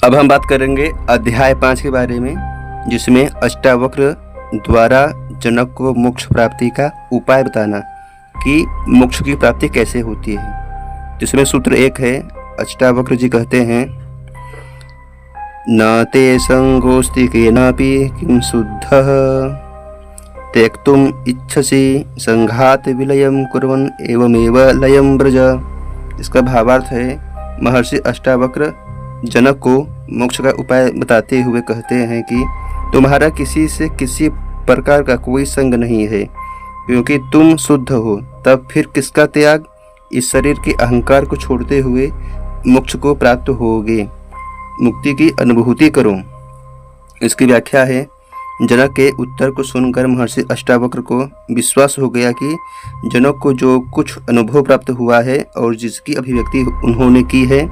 अब हम बात करेंगे अध्याय 5 के बारे में, जिसमें अष्टावक्र द्वारा जनक को मोक्ष प्राप्ति का उपाय बताना कि मोक्ष की प्राप्ति कैसे होती है। जिसमें सूत्र 1 है। अष्टावक्र जी कहते हैं, न ते संगोस्ति केनापि किं शुद्धः त्यक्तुम इच्छसि संघात विलयम कुर्वन् एवमेव लयम ब्रज। इसका भावार्थ है, महर्षि अष्टावक्र जनक को मोक्ष का उपाय बताते हुए कहते हैं कि तुम्हारा किसी से किसी प्रकार का कोई संग नहीं है, क्योंकि तुम शुद्ध हो। तब फिर किसका त्याग? इस शरीर के अहंकार को छोड़ते हुए मोक्ष को प्राप्त होगे। मुक्ति की अनुभूति करो। इसकी व्याख्या है, जनक के उत्तर को सुनकर महर्षि अष्टावक्र को विश्वास हो गया कि जनक को जो कुछ अनुभव प्राप्त हुआ है और जिसकी अभिव्यक्ति उन्होंने की है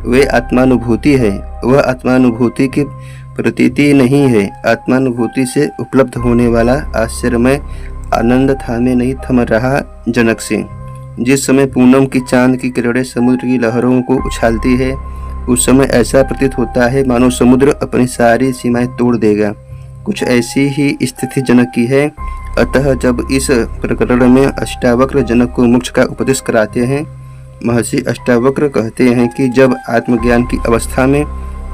वे आत्मानुभूति है। वह आत्मानुभूति की प्रतीति नहीं है। आत्मानुभूति से उपलब्ध होने वाला आश्चर्यमय आनंद थामे नहीं थम रहा जनक से। जिस समय पूनम की चांद की किरणें समुद्र की लहरों को उछालती है, उस समय ऐसा प्रतीत होता है मानो समुद्र अपनी सारी सीमाएं तोड़ देगा। कुछ ऐसी ही स्थिति जनक की है। अतः जब इस प्रकरण में अष्टावक्र जनक को मोक्ष का उपदेश कराते हैं, महर्षि अष्टावक्र कहते हैं कि जब आत्मज्ञान की अवस्था में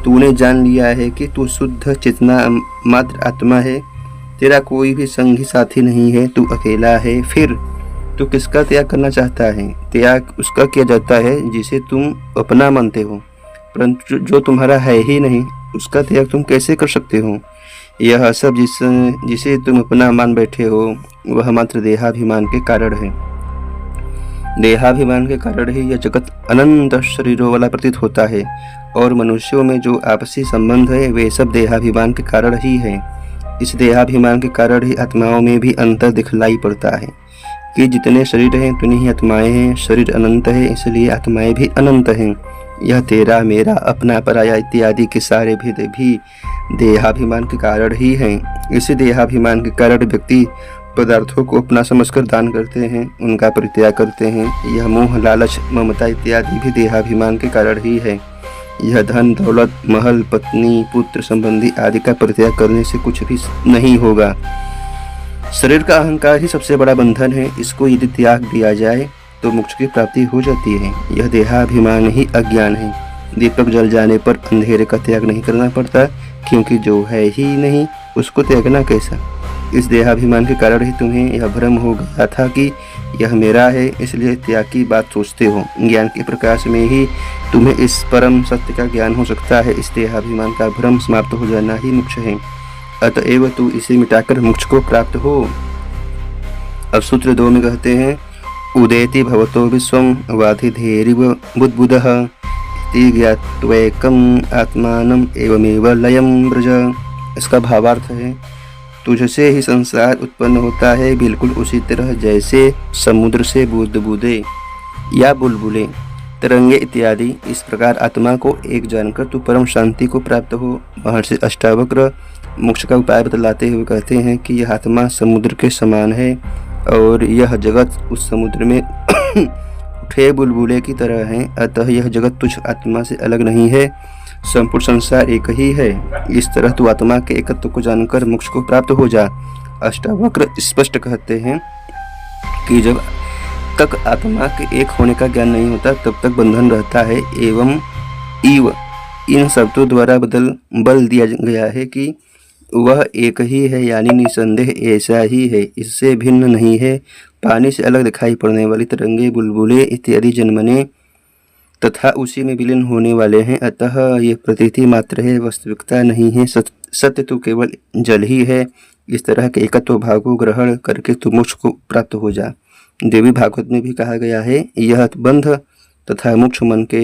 तूने जान लिया है कि तू शुद्ध चेतना मात्र आत्मा है, तेरा कोई भी संगी साथी नहीं है, तू अकेला है, फिर तू किसका त्याग करना चाहता है? त्याग उसका किया जाता है जिसे तुम अपना मानते हो, परंतु जो तुम्हारा है ही नहीं उसका त्याग तुम कैसे कर सकते हो? यह सब जिसे तुम अपना मान बैठे हो वह मात्र देहाभिमान के कारण है। देहाभिमान के कारण ही यह जगत अनंत शरीरों वाला प्रतीत होता है, और मनुष्यों में जो आपसी संबंध है वे सब देहाभिमान के कारण ही है। इस देहाभिमान के कारण ही आत्माओं में भी अंतर दिखलाई पड़ता है कि जितने शरीर हैं उतनी ही आत्माएं हैं। शरीर अनंत है, इसलिए आत्माएं भी अनंत हैं। यह तेरा मेरा अपना पराया इत्यादि के सारे भेद भी देहाभिमान के कारण ही हैं। इसी देहाभिमान के कारण व्यक्ति पदार्थों को अपना समझकर दान करते हैं, उनका परित्याग करते हैं। यह मोह, लालच, ममता इत्यादि भी देहाभिमान के कारण ही है। यह धन, दौलत, महल, पत्नी, पुत्र संबंधी आदि का परित्याग करने से कुछ भी नहीं होगा। शरीर का अहंकार ही सबसे बड़ा बंधन है। इसको यदि त्याग दिया जाए तो मोक्ष की प्राप्ति हो जाती है। यह देहाभिमान ही अज्ञान है। दीपक जल जाने पर अंधेरे का त्याग नहीं करना पड़ता, क्योंकि जो है ही नहीं उसको त्यागना कैसा? इस देहाभिमान के कारण ही तुम्हें यह भ्रम हो गया था कि यह मेरा है, इसलिए त्याग की बात सोचते हो। ज्ञान के प्रकाश में ही तुम्हें इस परम सत्य का ज्ञान हो सकता है। इस देहाभिमान का भ्रम समाप्त हो जाना ही मोक्ष है। अतएव तू इसे मिटाकर मोक्ष को प्राप्त हो। अब सूत्र 2 में कहते हैं, उदेति भवतो विश्वं वाधिधेरिव बुद्बुदः इति ज्ञात्वैकम् आत्मानम् एवमेव लयं ब्रज। इसका भावार्थ है, तुझसे ही संसार उत्पन्न होता है, बिल्कुल उसी तरह जैसे समुद्र से बूंद-बूंदे या बुलबुले, तरंगे इत्यादि। इस प्रकार आत्मा को एक जानकर तू परम शांति को प्राप्त हो। महर्षि अष्टावक्र मोक्ष का उपाय बतलाते हुए कहते हैं कि यह आत्मा समुद्र के समान है और यह जगत उस समुद्र में उठे बुलबुले की तरह है। अतः यह जगत तुझ आत्मा से अलग नहीं है, संपूर्ण संसार एक ही है। इस तरह तू आत्मा के एकत्व को जानकर मोक्ष को प्राप्त हो जा। अष्टावक्र स्पष्ट कहते हैं कि जब तक आत्मा के एक होने का ज्ञान नहीं होता तब तक बंधन रहता है। एवं इव इन शब्दों द्वारा बल दिया गया है कि वह एक ही है, यानी निसंदेह ऐसा ही है, इससे भिन्न नहीं है। पानी से अलग दिखाई पड़ने वाली तरंगे, बुलबुले इत्यादि जन्मने तथा उसी में विलीन होने वाले हैं। अतः ये प्रतीति मात्र है, वास्तविकता नहीं है। सत्य तो केवल जल ही है। इस तरह के एकत्व भाव को ग्रहण करके तू मोक्ष को प्राप्त हो जा। देवी भागवत में भी कहा गया है, यह बंध तथा मोक्ष मन के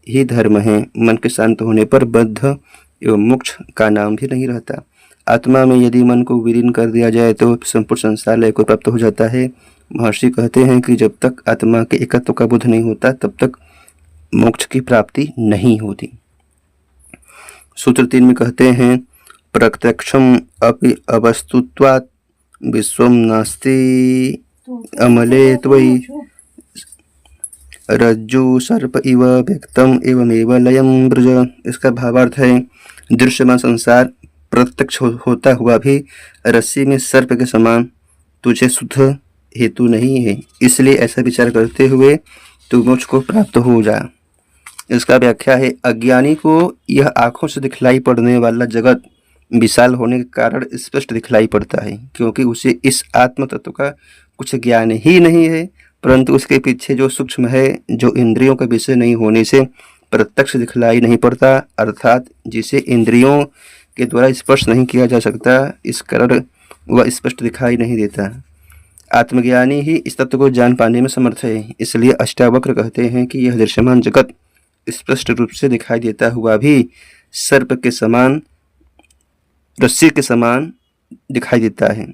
ही धर्म है। मन के शांत होने पर बद्ध एवं मोक्ष का नाम भी नहीं रहता। आत्मा में यदि मन को विलीन कर दिया जाए तो संपूर्ण संसार लय को प्राप्त हो जाता है। महर्षि कहते हैं कि जब तक आत्मा के एकत्व का बोध नहीं होता तब तक मोक्ष की प्राप्ति नहीं होती। सूत्र 3 में कहते हैं, प्रत्यक्षम अपि अवस्तुत्वात् विश्वम नास्ति अमले त्वयि रज्जु सर्प इव व्यक्तम एवमेव लयम ब्रज। इसका भावार्थ है दृश्यमान संसार प्रत्यक्ष होता हुआ भी रस्सी में सर्प के समान तुझे शुद्ध हेतु नहीं है, इसलिए ऐसा विचार करते हुए तू मोक्ष को प्राप्त हो जा। इसका व्याख्या है अज्ञानी को यह आंखों से दिखलाई पड़ने वाला जगत विशाल होने के कारण स्पष्ट दिखलाई पड़ता है, क्योंकि उसे इस आत्म तत्व का कुछ ज्ञान ही नहीं है, परंतु उसके पीछे जो सूक्ष्म है, जो इंद्रियों का विषय नहीं होने से प्रत्यक्ष दिखलाई नहीं पड़ता, अर्थात जिसे इंद्रियों के द्वारा स्पर्श नहीं किया जा सकता, इस कारण वह स्पष्ट दिखाई नहीं देता। आत्मज्ञानी ही इस तत्व को जान पाने में समर्थ है, इसलिए अष्टावक्र कहते हैं कि यह दृश्यमान जगत स्पष्ट रूप से दिखाई देता हुआ भी सर्प के समान, रस्सी के समान दिखाई देता है।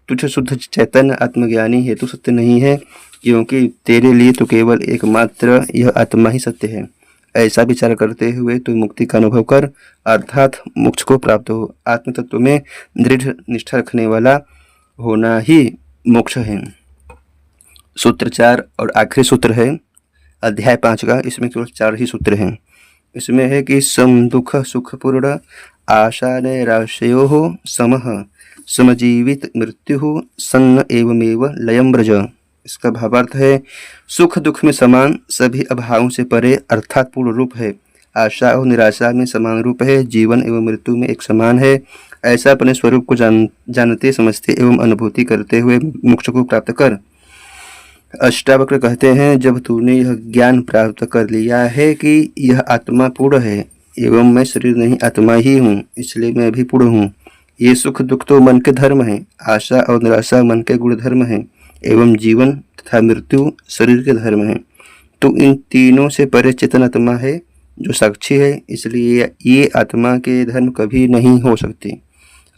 तुझे शुद्ध चैतन्य आत्मज्ञानी हेतु सत्य नहीं है, क्योंकि तेरे लिए तो केवल एकमात्र यह आत्मा ही सत्य है। ऐसा विचार करते हुए तू मुक्ति का अनुभव कर, अर्थात मोक्ष को प्राप्त हो। आत्म तत्व में दृढ़ निष्ठा रखने वाला होना ही मोक्ष है। सूत्र 4 और आखिरी सूत्र है अध्याय 5 का। इसमें केवल 4 ही सूत्र हैं। इसमें है कि सम दुख सुखपूर्ण आशा नैराश्यो समः समजीवित मृत्यु सन्न एवमेव लयम ब्रज। इसका भावार्थ है सुख दुख में समान, सभी अभावों से परे अर्थात पूर्ण रूप है, आशा और निराशा में समान रूप है, जीवन एवं मृत्यु में एक समान है। ऐसा अपने स्वरूप को जानते समझते एवं अनुभूति करते हुए मोक्ष को प्राप्त कर। अष्टावक्र कहते हैं जब तूने यह ज्ञान प्राप्त कर लिया है कि यह आत्मा पूर्ण है एवं मैं शरीर नहीं आत्मा ही हूँ, इसलिए मैं भी पूर्ण हूँ। ये सुख दुख तो मन के धर्म है, आशा और निराशा मन के गुण धर्म है एवं जीवन तथा मृत्यु शरीर के धर्म है। तो इन तीनों से परे चेतन आत्मा है जो साक्षी है, इसलिए ये आत्मा के धर्म कभी नहीं हो सकती।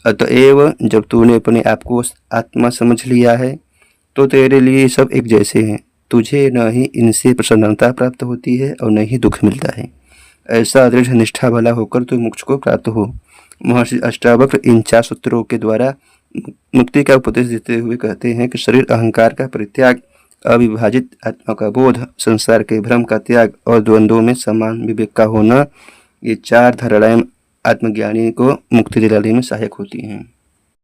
अतएव जब तूने अपने आप को आत्मा समझ लिया है तो तेरे लिए सब एक जैसे हैं, तुझे न ही इनसे प्रसन्नता प्राप्त होती है और न ही दुख मिलता है। ऐसा दृढ़ निष्ठा वाला होकर तो मोक्ष को प्राप्त हो। महर्षि अष्टावक्र इन 4 सूत्रों के द्वारा मुक्ति का उपदेश देते हुए कहते हैं कि शरीर अहंकार का परित्याग, अविभाजित आत्मा का बोध, संसार के भ्रम का त्याग और द्वंद्वों में समान विवेक का होना, ये 4 धारणाएं आत्मज्ञानी को मुक्ति दिलाने में सहायक होती हैं।